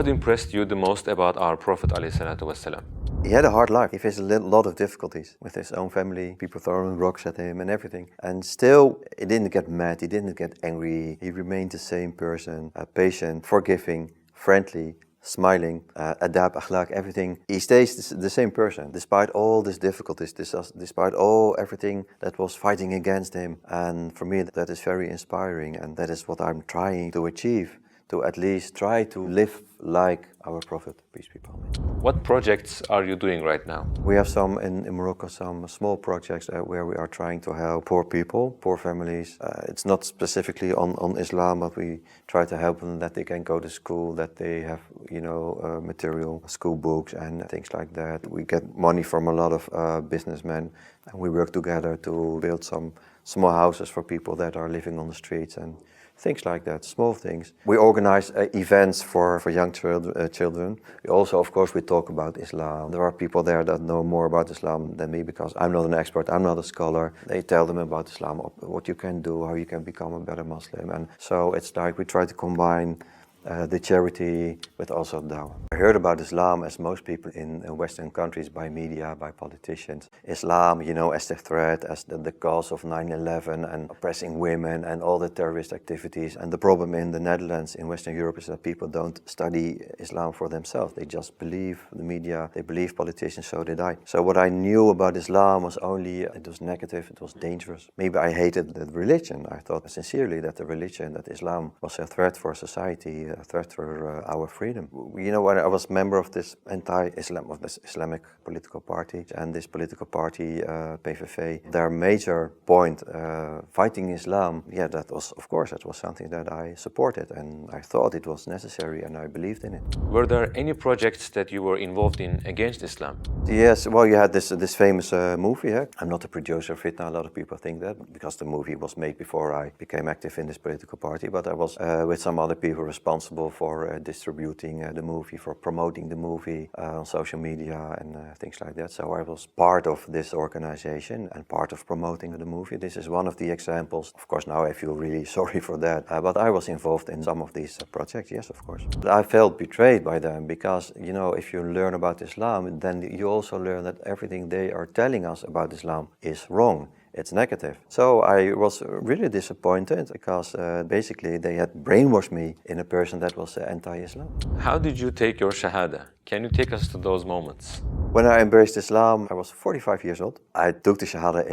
What impressed you the most about our Prophet ﷺ? He had a hard life. He faced a lot of difficulties with his own family, people throwing rocks at him and everything. And still, he didn't get mad, he didn't get angry. He remained the same person, patient, forgiving, friendly, smiling, adab, akhlaq, everything. He stays the same person, despite all these difficulties, despite everything that was fighting against him. And for me, that is very inspiring, and that is what I'm trying to achieve, to at least try to live like our Prophet, peace be upon him. What projects are you doing right now? We have some in Morocco, some small projects where we are trying to help poor people, poor families. It's not specifically on Islam, but we try to help them that they can go to school, that they have, material, school books and things like that. We get money from a lot of businessmen, and we work together to build some small houses for people that are living on the streets and things like that, small things. We organize events for young children. We also, of course, we talk about Islam. There are people there that know more about Islam than me because I'm not an expert, I'm not a scholar. They tell them about Islam, what you can do, how you can become a better Muslim. And so it's like we try to combine the charity with also dawah. I heard about Islam, as most people in Western countries, by media, by politicians. Islam, as the threat, as the cause of 9/11 and oppressing women and all the terrorist activities. And the problem in the Netherlands, in Western Europe, is that people don't study Islam for themselves. They just believe the media, they believe politicians, so they die. So what I knew about Islam was only, it was negative, it was dangerous. Maybe I hated the religion. I thought sincerely that the religion, that Islam was a threat for society, a threat for our freedom. When I was member of this of this Islamic political party, and this political party, PVV, their major point, fighting Islam, that was something that I supported, and I thought it was necessary, and I believed in it. Were there any projects that you were involved in against Islam? Yes, well, you had this famous movie. Yeah? I'm not a producer of Fitna, a lot of people think that, because the movie was made before I became active in this political party, but I was with some other people responsible for distributing the movie, for promoting the movie on social media and things like that. So I was part of this organization and part of promoting the movie. This is one of the examples. Of course, now I feel really sorry for that, but I was involved in some of these projects, yes, of course. I felt betrayed by them because, if you learn about Islam, then you also learn that everything they are telling us about Islam is wrong. It's negative. So I was really disappointed because basically they had brainwashed me in a person that was anti-Islam. How did you take your Shahada? Can you take us to those moments? When I embraced Islam, I was 45 years old. I took the Shahada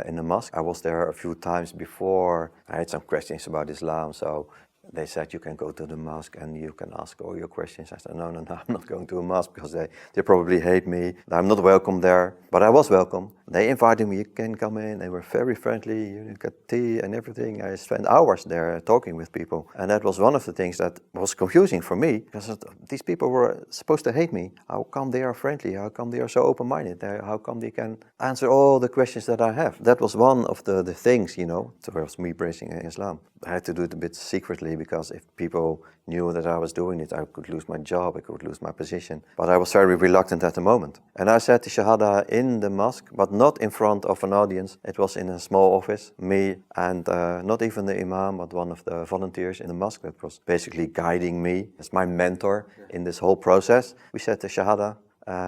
in a mosque. I was there a few times before. I had some questions about Islam, so they said you can go to the mosque and you can ask all your questions. I said, no, I'm not going to a mosque because they probably hate me. I'm not welcome there. But I was welcome. They invited me, you can come in. They were very friendly, you got tea and everything. I spent hours there talking with people. And that was one of the things that was confusing for me, because these people were supposed to hate me. How come they are friendly? How come they are so open-minded? How come they can answer all the questions that I have? That was one of the things, towards me embracing Islam. I had to do it a bit secretly, because if people knew that I was doing it, I could lose my job, I could lose my position. But I was very reluctant at the moment. And I said the Shahada in the mosque, but not in front of an audience. It was in a small office, me and not even the imam, but one of the volunteers in the mosque that was basically guiding me as my mentor in this whole process. We said the Shahada,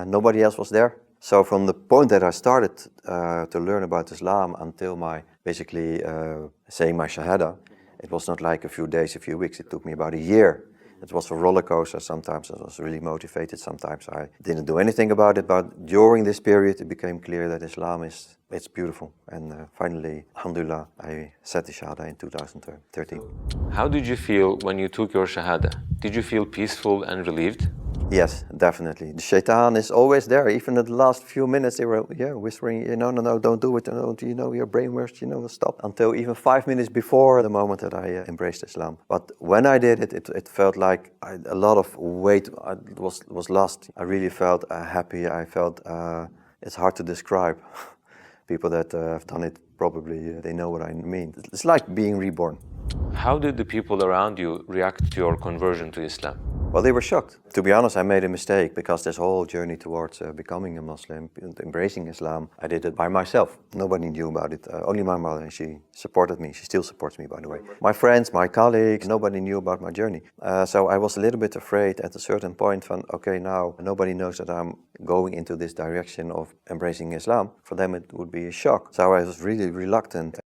nobody else was there. So from the point that I started to learn about Islam until my basically saying my Shahada, it was not like a few days, a few weeks. It took me about a year. It was a roller coaster. Sometimes I was really motivated. Sometimes I didn't do anything about it. But during this period, it became clear that Islam it's beautiful. And finally, alhamdulillah, I said the Shahada in 2013. How did you feel when you took your Shahada? Did you feel peaceful and relieved? Yes, definitely. The shaitan is always there. Even in the last few minutes, they were whispering, no, don't do it. You're brainwashed, stop. Until even 5 minutes before the moment that I embraced Islam. But when I did it, it felt like a lot of weight was lost. I really felt happy. I felt, it's hard to describe. People that have done it, probably they know what I mean. It's like being reborn. How did the people around you react to your conversion to Islam? Well, they were shocked. To be honest, I made a mistake because this whole journey towards becoming a Muslim, embracing Islam, I did it by myself. Nobody knew about it. Only my mother, and she supported me. She still supports me, by the way. My friends, my colleagues, nobody knew about my journey. So I was a little bit afraid at a certain point from, okay, now nobody knows that I'm going into this direction of embracing Islam. For them, it would be a shock. So I was really reluctant.